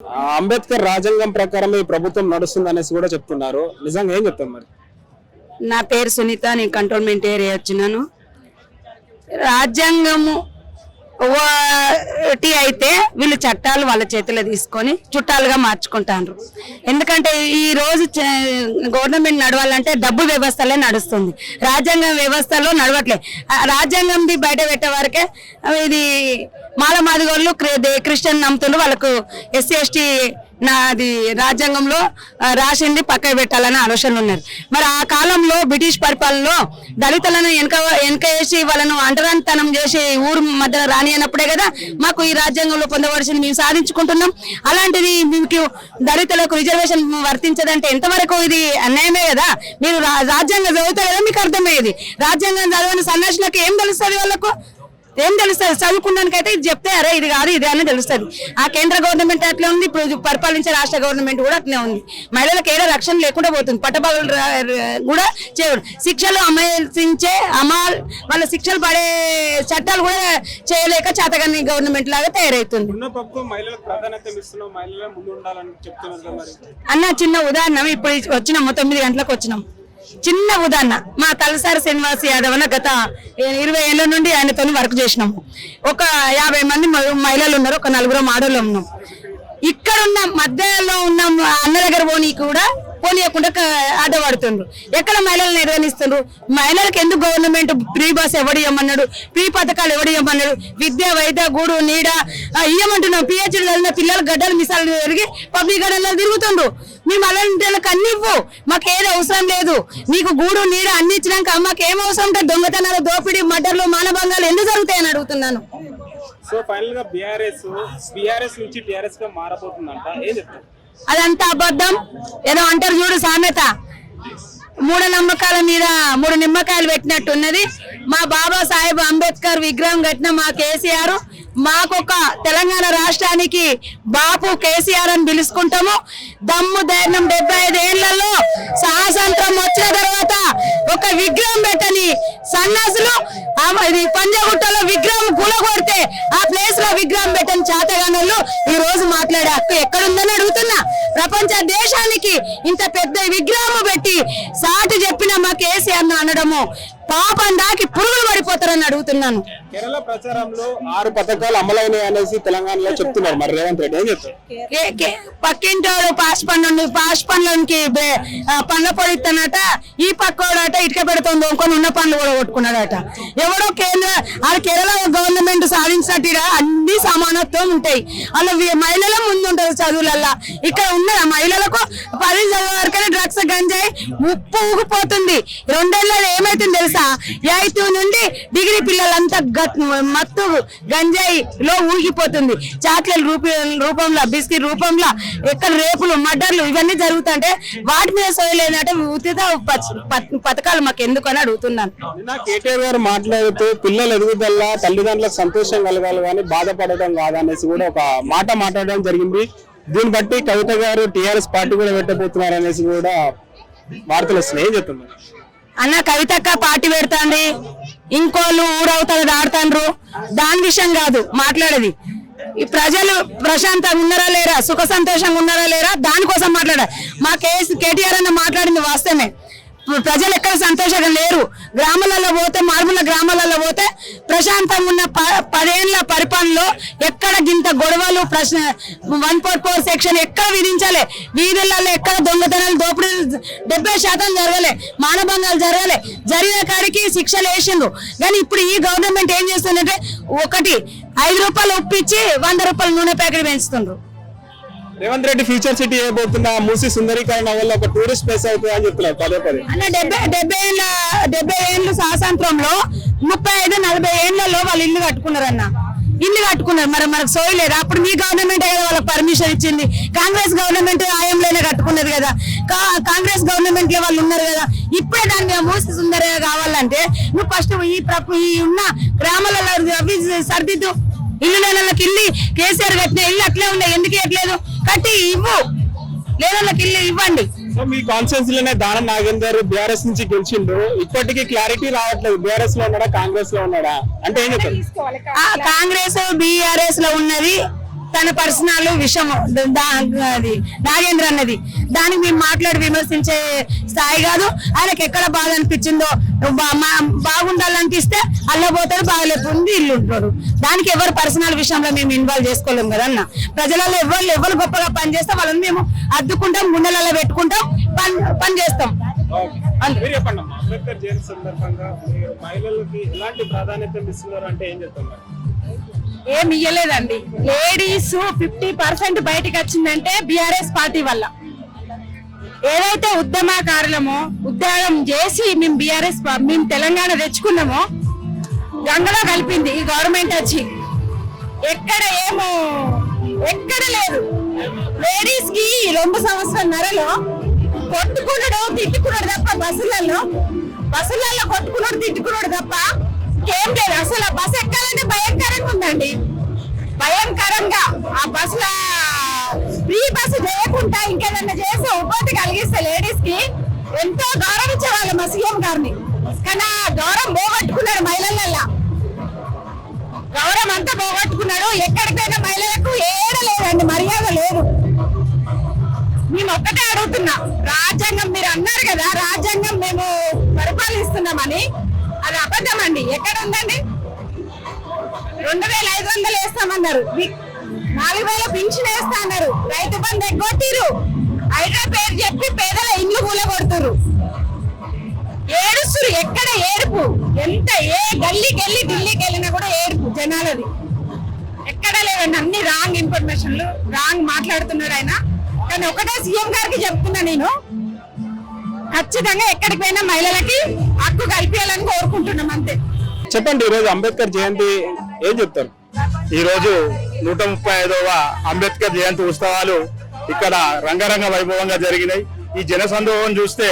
అంబేద్కర్ రాజ్యాంగం ప్రకారం ఈ ప్రభుత్వం నడుస్తుంది అనేసి కూడా చెప్తున్నారు. నిజంగా ఏం చెప్తారు మరి? నా పేరు సునీత, నేను కంటోన్మెంట్ ఏరియా వచ్చినాను. రాజ్యాంగము ఒకటి అయితే వీళ్ళు చట్టాలు వాళ్ళ చేతిలో తీసుకొని చుట్టాలుగా మార్చుకుంటారు. ఎందుకంటే ఈ రోజు గవర్నమెంట్ నడవాలంటే డబ్బు వ్యవస్థలే నడుస్తుంది, రాజ్యాంగం వ్యవస్థలో నడవట్లే. రాజ్యాంగంది బయట పెట్టే వరకే ఇది మాలమాదిగోళ్ళు క్రిస్టియన్ నమ్ముతుండ్రు, వాళ్ళకు ఎస్సీ ఎస్టీ నాది రాజ్యాంగంలో రాసింది పక్కన పెట్టాలని ఆలోచనలు ఉన్నారు. మరి ఆ కాలంలో బ్రిటిష్ పరిపాలనలో దళితులను వెనక వేసి వాళ్ళను అంటరానితనం చేసి ఊరు మధ్య రానియనప్పుడే కదా మాకు ఈ రాజ్యాంగంలో పొందవలసింది మేము సాధించుకుంటున్నాం. అలాంటిది మీకు దళితులకు రిజర్వేషన్ వర్తించదంటే ఎంతవరకు ఇది అన్యాయమే కదా. మీరు రాజ్యాంగం చదివితే కదా మీకు అర్థమయ్యేది. రాజ్యాంగం చదవని సన్యాసులకు ఏం తెలుస్తుంది? వాళ్ళకు ఏం తెలుస్తుంది? చదువుకున్నానికైతే ఇది చెప్తే అరే ఇది కాదు ఇది అని తెలుస్తుంది. ఆ కేంద్ర గవర్నమెంట్ అట్లే ఉంది, ఇప్పుడు పరిపాలించే రాష్ట్ర గవర్నమెంట్ కూడా అట్లే ఉంది. మహిళలకు ఏదో రక్షణ లేకుండా పోతుంది. పట్టభద్రులు కూడా చేయడు, శిక్షలు అమలుంచే వాళ్ళ శిక్షలు పడే చట్టాలు కూడా చేయలేక చేతగాని గవర్నమెంట్ లాగా తయారవుతుంది. అన్న చిన్న ఉదాహరణ, ఇప్పుడు వచ్చినాము 9 గంటలకు వచ్చినాం. చిన్న ఉదాహరణ, మా తలసారి శ్రీనివాస్ యాదవ్ అన్న గత 20 ఏళ్ల నుండి ఆయనతో వర్క్ చేసినాము. ఒక 50 మంది మహిళలు ఉన్నారు, ఒక 4 ఆడోళ్ళు ఉన్నాం. ఇక్కడ ఉన్న మధ్యలో ఉన్న అన్న దగ్గర పోనీ కూడా పోనీయకుండా అడ్డపడుతుండ్రు. ఎక్కడ మహిళలు నిర్వహిస్తుండ్రు? మహిళలకు ఎందుకు గవర్నమెంట్ ఫ్రీ బస్ ఎవడు ఇవ్వమన్నాడు, ఫ్రీ పథకాలు ఎవడు ఇవ్వమన్నాడు? విద్య, వైద్య, గూడు, నీడ ఇవ్వమంటున్నాం. పిహెచ్డీ చదివిన పిల్లలు గడ్డలు మిసాలు తిరిగి పబ్లిక్ గడ్డల్లో తిరుగుతుండ్రు. మేము అలాంటి అన్ని ఇవ్వు, మాకు ఏది అవసరం లేదు. నీకు గూడు, నీడ అన్ని ఇచ్చినాక మాకు ఏం అవసరం ఉంటే దొంగతనాలు, దోపిడీ, మర్డర్లు, మానభంగాలు ఎందుకు జరుగుతాయని అడుగుతున్నాను. సో ఫైనల్ గా బీఆర్ఎస్ నుంచి టీఆర్ఎస్ గా మారబోతుందంట, ఏం చెప్తారు? అదంతా అబద్ధం. ఏదో అంటారు చూడు సామెత, 3 నమ్మకాల మీద 3 నిమ్మకాయలు పెట్టినట్టు ఉన్నది. మా బాబా సాహెబ్ అంబేద్కర్ విగ్రహం కట్టిన మా కేసీఆర్, మాకొక తెలంగాణ రాష్ట్రానికి బాపు కేసీఆర్ అని పిలుచుకుంటాము. దమ్ము ధైర్యం 75 ఏళ్లలో స్వాతంత్రం వచ్చిన తర్వాత ఒక విగ్రహం పెట్టని సన్నాసులు ఇది పంజగుట్టలో విగ్రహం కూలగొడితే ఆ ప్లేస్ లో విగ్రహం పెట్టని చేతగానోళ్ళు ఈ రోజు మాట్లాడే హక్కు ఎక్కడుందని అడుగుతున్నా. ప్రపంచ దేశానికి ఇంత పెద్ద విగ్రహం పెట్టి సాటి చెప్పిన మా కేసీఆర్ అనడము పాపం దాకి పురుగులు పడిపోతారని అడుగుతున్నాను. కేరళ ప్రచారంలో 6 పథకాలు అమలైనాయి అనేసి తెలంగాణలో చెప్తున్నారు. మరి రేవంత్ రెడ్డి ఏం చెప్తారు? పక్కింటోడు పాస్ పండ్లకి పండ్ల పొడి ఇస్తానట, ఈ పక్కోడట ఇటుక పెడుతుంది ఇంకొని ఉన్న పండ్లు కూడా కొట్టుకున్నాడట. ఎవడో కేరళ గవర్నమెంట్ సాధించినట్టుగా అన్ని సమానత్వం ఉంటాయి. అలా మహిళల ముందు ఉంటుంది చదువులల్లా. ఇక్కడ ఉన్న మహిళలకు 10 చదువు వరకనే డ్రగ్స్ గంజాయి ముప్పు ఊగిపోతుంది. 2 ఏళ్ళలో ఏమైతుంది తెలుసా? 8 నుండి డిగ్రీ పిల్లలంతా మత్తు గంజాయిలో ఊగిపోతుంది. చాక్లెట్ రూపంలో, బిస్కెట్ రూపంలో ఎక్కడ రేపులు, మర్డర్లు ఇవన్నీ జరుగుతుంటే వాటి మీద సోయలేదంటే ఉచిత పథకాలు మాకు ఎందుకు అని అడుగుతున్నాను. కేటీఆర్ గారు మాట్లాడుతూ పిల్లలు ఎదుగుదల తల్లిదండ్రులకు సంతోషం కలగాలి కానీ బాధపడటం కాదనేసి కూడా ఒక మాట మాట్లాడడం జరిగింది. దీన్ని బట్టి కవిత గారు టీఆర్ఎస్ పార్టీ కూడా పెట్టబోతున్నారు అనేసి కూడా వార్తలు వస్తున్నాయి. ఏం చెప్తున్నారు? అన్న కవితక్క పార్టీ పెడతాండి, ఇంకోళ్ళు ఊరవుతారు దాడుతాండ్రు, దాని విషయం కాదు మాట్లాడేది. ఈ ప్రజలు ప్రశాంతంగా ఉన్నారా లేరా, సుఖ సంతోషంగా ఉన్నారా లేరా, దానికోసం మాట్లాడారు. మా కేటీఆర్ అన్న మాట్లాడింది వాస్తవమే. ప్రజలు ఎక్కడ సంతోషంగా లేరు. గ్రామాలలో పోతే, మారుమూల గ్రామాలలో పోతే ప్రశాంతంగా ఉన్న 10 ఏళ్ల పరిపాలనలో ఎక్కడ గింత గొడవలు 144 సెక్షన్ ఎక్కడ విధించాలి, వీధులలో ఎక్కడ దొంగతనాలు, దోపిడీ 70% జరగలే, మానభంగాలు జరగలే. జరిగిన కాడికి శిక్షలు వేసిండ్రు. కానీ ఇప్పుడు ఈ గవర్నమెంట్ ఏం చేస్తుందంటే ఒకటి 5 రూపాయలు ఉప్పిచ్చి 100 రూపాయల నూనె ప్యాకెట్ పెంచుతుండ్రు. రేవంత్ రెడ్డి ఫ్యూచర్ సిటీ అయిపోతున్నా, మూసి సుందరీకరణ వల్ల ఒక టూరిస్ట్ ప్లేస్ అవుతుంది అని చెప్తున్నారు. 10 అన్న 70 ఏళ్ళు స్వాతంత్రంలో 35-40 ఏళ్లలో వాళ్ళు ఇల్లు కట్టుకున్నారన్న. ఇల్లు కట్టుకున్నారు. మరి మనకు సోయలేదు. అప్పుడు మీ గవర్నమెంట్ కదా వాళ్ళకి పర్మిషన్ ఇచ్చింది. కాంగ్రెస్ గవర్నమెంట్ ఆయంలోనే కట్టుకున్నది కదా. కాంగ్రెస్ గవర్నమెంట్ లో వాళ్ళు ఉన్నారు కదా. ఇప్పుడే దాని మీద మూసి సుందరగా కావాలంటే నువ్వు ఫస్ట్ ఈ ఉన్న గ్రామాలలో అవి సర్దిద్దు. ఇల్లు లేనకి ఇల్లు కేసీఆర్ కట్టిన ఇల్లు అట్లే ఉన్నాయి, ఎందుకు ఇవ్వట్లేదు? కట్టి ఇవ్వు, లేనకి ఇల్లు ఇవ్వండి. సో మీ కాన్స్టిట్యూన్సీ లోనే దానం నాగేందర్ బీఆర్ఎస్ నుంచి గెలిచిండు, ఇప్పటికీ క్లారిటీ రావట్లేదు. బీఆర్ఎస్ లో ఉన్నాడా, కాంగ్రెస్ లో ఉన్నాడా అంటే ఏం చెప్తారు? కాంగ్రెస్ బీఆర్ఎస్ లో ఉన్నది తన పర్సనల్ విషయం అది నాగేంద్ర అన్నది, దానికి మేము మాట్లాడి విమర్శించే స్థాయి కాదు. ఆయనకి ఎక్కడ బాధ అనిపించిందో బాగుండాలనిపిస్తే అల్ల పోతాడు, బాగలేకుండా ఇల్లు ఉంటాడు. దానికి ఎవరు పర్సనల్ విషయంలో మేము ఇన్వాల్వ్ చేసుకోలేము కదా అన్న. ప్రజలలో ఎవరు గొప్పగా పని చేస్తే వాళ్ళని మేము అద్దుకుంటాం, గుండెలలో పెట్టుకుంటాం, పని చేస్తాం. మీరు చెప్పండి అమ్మా, అంబేద్కర్ జయంతి సందర్భంగా మీరు మహిళలకి ఎలాంటి ప్రాధాన్యత ఇస్తున్నారు అంటే ఏం చెప్తున్నారు? ఏమి ఇయ్యలేదండి. లేడీస్ 50% బయటకు వచ్చిందంటే బీఆర్ఎస్ పార్టీ వల్ల. ఏదైతే ఉద్యమకారులమో ఉద్యోగం చేసి మేము తెలంగాణ తెచ్చుకున్నామో గంగలో కలిపింది ఈ గవర్నమెంట్ వచ్చి. ఎక్కడ లేదు. లేడీస్ కి 2 సంవత్సరాలన్నరలో కొట్టుకున్నాడు తిట్టుకున్నాడు తప్ప బస్సులలో కొట్టుకున్నాడు తిట్టుకున్నాడు తప్ప ఏం లేదు. అసలు ఆ బస్సు ఎక్కాలంటే భయంకరంగా ఉందండి. భయంకరంగా ఆ బస్సుల ఫ్రీ బస్సు చేయకుండా ఇంకేదన్నా చేసి ఉపాధి కలిగిస్తే లేడీస్ కి ఎంతో గౌరవించేవాళ్ళు మా సీఎం గారిని. కానీ ఆ గౌరవం పోగొట్టుకున్నాడు మహిళలల్లా. గౌరవం అంతా పోగొట్టుకున్నాడు. ఎక్కడికైనా మహిళలకు ఏడలేదండి, మర్యాద లేదు. మేము ఒక్కటే అడుగుతున్నా, రాజ్యాంగం మీరు అన్నారు కదా రాజ్యాంగం మేము పరిపాలిస్తున్నామని, అది అబద్ధం అండి. ఎక్కడ ఉందండి? 2500 వేస్తామన్నారు, 4000 పింఛన్ వేస్తా అన్నారు, రైతు బంధు ఎగ్గొట్టిరు, హైడ్రా పేరు చెప్పి పేదల ఇండ్లు కూలగొడుతురు. ఏడుస్తురు. ఎక్కడ ఏడుపు? ఎంత గల్లీకి వెళ్ళి ఢిల్లీకి వెళ్ళినా కూడా ఏడుపు జనాలది. ఎక్కడ లేదండి. అన్ని రాంగ్ ఇన్ఫర్మేషన్లు, రాంగ్ మాట్లాడుతున్నాడు ఆయన. కానీ ఒకటే సీఎం గారికి చెప్తున్నా, నేను ఖచ్చితంగా ఎక్కడికి పోయినా మహిళలకి హక్కు కల్పించాలని కోరుకుంటున్నాం అంతే. చెప్పండి, ఈ రోజు అంబేద్కర్ జయంతి ఏం చెప్తారు? ఈ రోజు 135వ అంబేద్కర్ జయంతి ఉత్సవాలు ఇక్కడ రంగరంగ వైభవంగా జరిగినాయి. ఈ జనసందోహం చూస్తే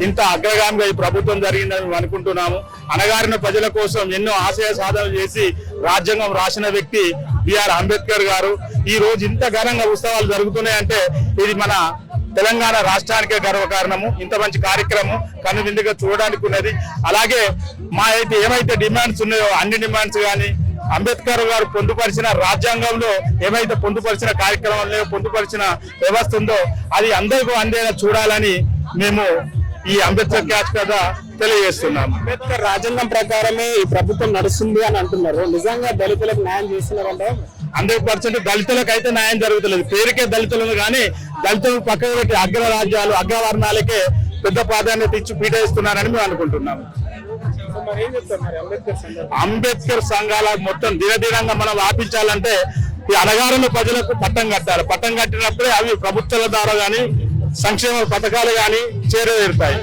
ఇంత అగ్రగామిగా ఈ ప్రభుత్వం జరిగిందని మేము అనుకుంటున్నాము. అణగారిన ప్రజల కోసం ఎన్నో ఆశయ సాధనలు చేసి రాజ్యాంగం రాసిన వ్యక్తి బిఆర్ అంబేద్కర్ గారు. ఈ రోజు ఇంత ఘనంగా ఉత్సవాలు జరుగుతున్నాయంటే ఇది మన తెలంగాణ రాష్ట్రానికే గర్వకారణము. ఇంత మంచి కార్యక్రమం కనువిందుగా చూడడానికి ఉన్నది. అలాగే మా అయితే ఏమైతే డిమాండ్స్ ఉన్నాయో అన్ని డిమాండ్స్ కానీ అంబేద్కర్ గారు పొందుపరిచిన రాజ్యాంగంలో ఏమైతే పొందుపరిచిన కార్యక్రమాలు పొందుపరిచిన వ్యవస్థ ఉందో అది అందరికీ అందేలా చూడాలని మేము ఈ అంబేద్కర్ క్యాచ్ కదా తెలియజేస్తున్నాం. అంబేద్కర్ రాజ్యాంగం ప్రకారమే ఈ ప్రభుత్వం నడుస్తుంది అని అంటున్నారు. నిజంగా దళితులకు న్యాయం చేస్తున్నారంటే 100% దళితులకు అయితే న్యాయం జరుగుతలేదు. పేరుకే దళితులను కానీ దళితులకు పక్కన పెట్టి అగ్ర రాజ్యాలు అగ్రవర్ణాలకే పెద్ద ప్రాధాన్యత ఇచ్చి పీఠిస్తున్నారని మేము అనుకుంటున్నాము. అంబేద్కర్ సంఘాల మొత్తం దినదినంగా మనం ఆపించాలంటే ఈ అణగారిన ప్రజలకు పట్టం కట్టాలి. పట్టం కట్టినప్పుడే అవి ప్రభుత్వాల ద్వారా కానీ సంక్షేమ పథకాలు కానీ చేరుతాయి.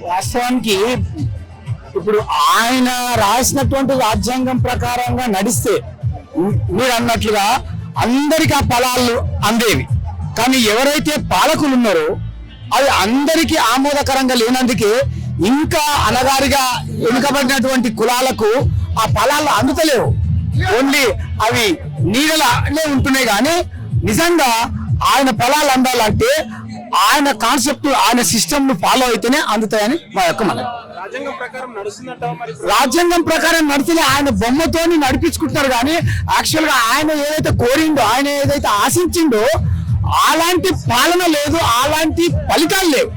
వాస్తవానికి ఇప్పుడు ఆయన రాసినటువంటి రాజ్యాంగం ప్రకారంగా నడిస్తే మీరు అన్నట్లుగా అందరికి ఆ ఫలాలు అందేవి. కానీ ఎవరైతే పాలకులు ఉన్నారో అది అందరికీ ఆమోదకరంగా లేనందుకే ఇంకా అణగారిగా వెనుకబడినటువంటి కులాలకు ఆ ఫలాలు అందుతలేవు. ఓన్లీ అవి నీడలే ఉంటున్నాయి. కానీ నిజంగా ఆయన ఫలాలు అందాలంటే ఆయన కాన్సెప్ట్ ఆయన సిస్టమ్ ను ఫాలో అయితేనే అందుతాయని మా యొక్క మనవి. రాజ్యాంగం ప్రకారం నడిచిన ఆయన బొమ్మతోని నడిపించుకుంటున్నారు. కానీ యాక్చువల్ గా ఆయన ఏదైతే కోరిండో ఆయన ఏదైతే ఆశించిండో అలాంటి పాలన లేదు, అలాంటి ఫలితాలు లేవు.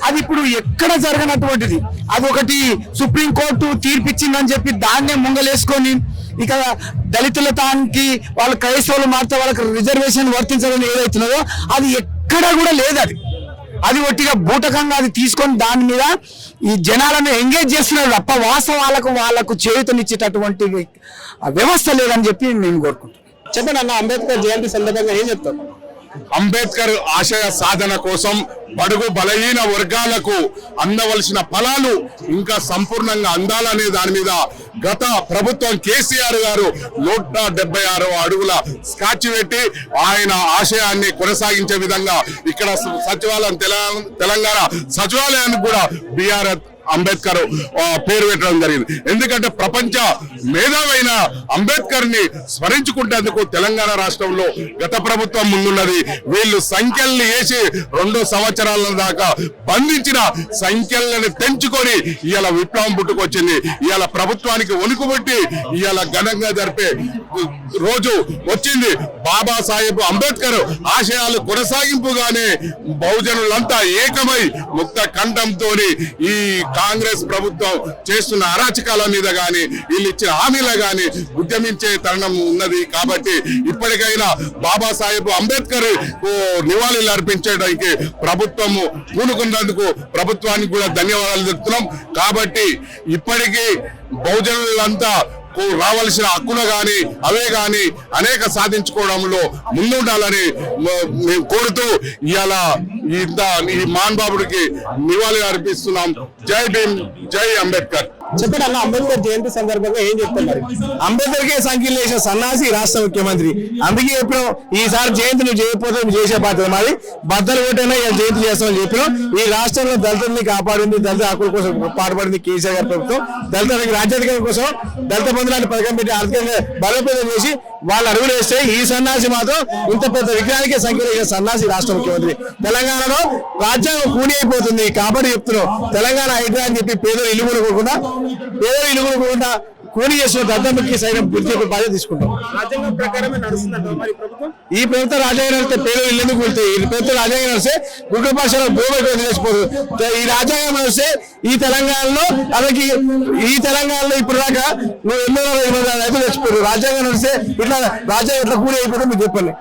అది ఇప్పుడు ఎక్కడ జరగనటువంటిది. అది ఒకటి సుప్రీంకోర్టు తీర్పిచ్చిందని చెప్పి దాన్నే ముంగలేసుకొని ఇక దళితుల తానికి వాళ్ళ క్రైస్తవులు మారితే వాళ్ళకి రిజర్వేషన్ వర్తించాలని ఏదైతున్నదో అది ఎక్కడ కూడా లేదు. అది ఒట్టిగా బూటకంగా అది తీసుకొని దాని మీద ఈ జనాలను ఎంగేజ్ చేస్తున్నారు తప్ప వాస్తవాలకు చేయూతనిచ్చేటటువంటి వ్యవస్థ లేదని చెప్పి మేము కోరుకుంటున్నాం. చెప్పండి అన్న, అంబేద్కర్ జయంతి సందర్భంగా ఏం చెప్తాం? అంబేద్కర్ ఆశయ సాధన కోసం బడుగు బలహీన వర్గాలకు అందవలసిన ఫలాలు ఇంకా సంపూర్ణంగా అందాలనే దాని మీద గత ప్రభుత్వం కేసీఆర్ గారు 176 అడుగుల స్కాచ్ పెట్టి ఆయన ఆశయాన్ని కొనసాగించే విధంగా ఇక్కడ సచివాలయం తెలంగాణ సచివాలయానికి కూడా బిఆర్ అంబేద్కర్ పేరు పెట్టడం జరిగింది. ఎందుకంటే ప్రపంచ మేధావైన అంబేద్కర్ ని స్మరించుకుంటేందుకు తెలంగాణ రాష్ట్రంలో గత ప్రభుత్వం ముందున్నది. వీళ్ళు సంఖ్యల్ని వేసి 2 సంవత్సరాల దాకా బంధించిన సంఖ్యలను తెంచుకొని ఇవాళ విప్లవం పుట్టుకొచ్చింది. ఇవాళ ప్రభుత్వానికి వణుకుబట్టి ఇవాళ ఘనంగా జరిపే రోజు వచ్చింది. బాబాసాహెబ్ అంబేద్కర్ ఆశయాలు కొనసాగింపుగానే బహుజనులంతా ఏకమై ముక్త కంఠంతో ఈ కాంగ్రెస్ ప్రభుత్వం చేస్తున్న అరాచకాల మీద గాని వీళ్ళు ఇచ్చిన హామీల గాని ఉద్యమించే తరుణం ఉన్నది. కాబట్టి ఇప్పటికైనా బాబాసాహెబ్ అంబేద్కర్ నివాళులు అర్పించడానికి ప్రభుత్వము పూనుకున్నందుకు ప్రభుత్వానికి కూడా ధన్యవాదాలు చెప్తున్నాం. కాబట్టి ఇప్పటికీ బహుజనులంతా రావాల్సిన హక్కులు గాని అవే గాని అనేక సాధించుకోవడంలో ముందుండాలని మేము కోరుతూ ఇవాళ ఈ మాన్బాబుడికి నివాళి అర్పిస్తున్నాం. జై భీమ్, జై అంబేద్కర్. చెప్పండి అన్న, అంబేద్కర్ జయంతి సందర్భంగా ఏం చెప్తున్నారు? అంబేద్కర్ కే సంఖ్యలు వేసిన సన్నాసి రాష్ట్ర ముఖ్యమంత్రి. అందుకే చెప్పినాం ఈసారి జయంతి నువ్వు చేయకపోతే నువ్వు చేసే బాధ్యత మాది. బద్దలు కొట్టైనా ఇలా జయంతి చేస్తామని చెప్పినాం. ఈ రాష్ట్రంలో దళితుల్ని కాపాడింది, దళిత హక్కుల కోసం పాటుపడింది కేసీఆర్ గారి ప్రభుత్వం. దళితులకి రాజ్యాధికారం కోసం దళిత బంధువులాంటి పథకం పెట్టి ఆర్థికంగా బలోపేతం చేసి వాళ్ళు అడుగులు వేస్తే ఈ సన్నాసి మాత్రం ఇంత పెద్ద విగ్రహానికే సంఖ్యలు వేసిన సన్నాసి రాష్ట్ర ముఖ్యమంత్రి. తెలంగాణలో రాజ్యాంగం కూని అయిపోతుంది కాబట్టి చెప్తున్నాం తెలంగాణ హైడ్రా అని చెప్పి పేదలు ఇల్లు కొనుక్కోకుండా కూని చేస్తున్న దద్దమ్మకి సైతం గుర్తి బాధ్యత తీసుకుంటాం. రాజ్యాంగం ప్రకారమే నడుస్తుందంట మరి ప్రభుత్వం. ఈ ప్రభుత్వం రాజ్యాంగం నడిస్తే పేదలు ఇల్లు ఎందుకు వెళ్తాయి? ఈ ప్రభుత్వం రాజ్యాంగం నడిస్తే గుడ్డ భాషలో భూమి వదిలేసిపోదు. ఈ రాజ్యాంగం నడిస్తే ఈ తెలంగాణలో ఇప్పుడు దాకా నువ్వు 800 రైతులు తెచ్చిపోయారు. రాజ్యాంగం నడిస్తే ఇట్లా రాజ్యాంగం ఎట్లా కూలి అయిపోతుందో మీకు చెప్పండి.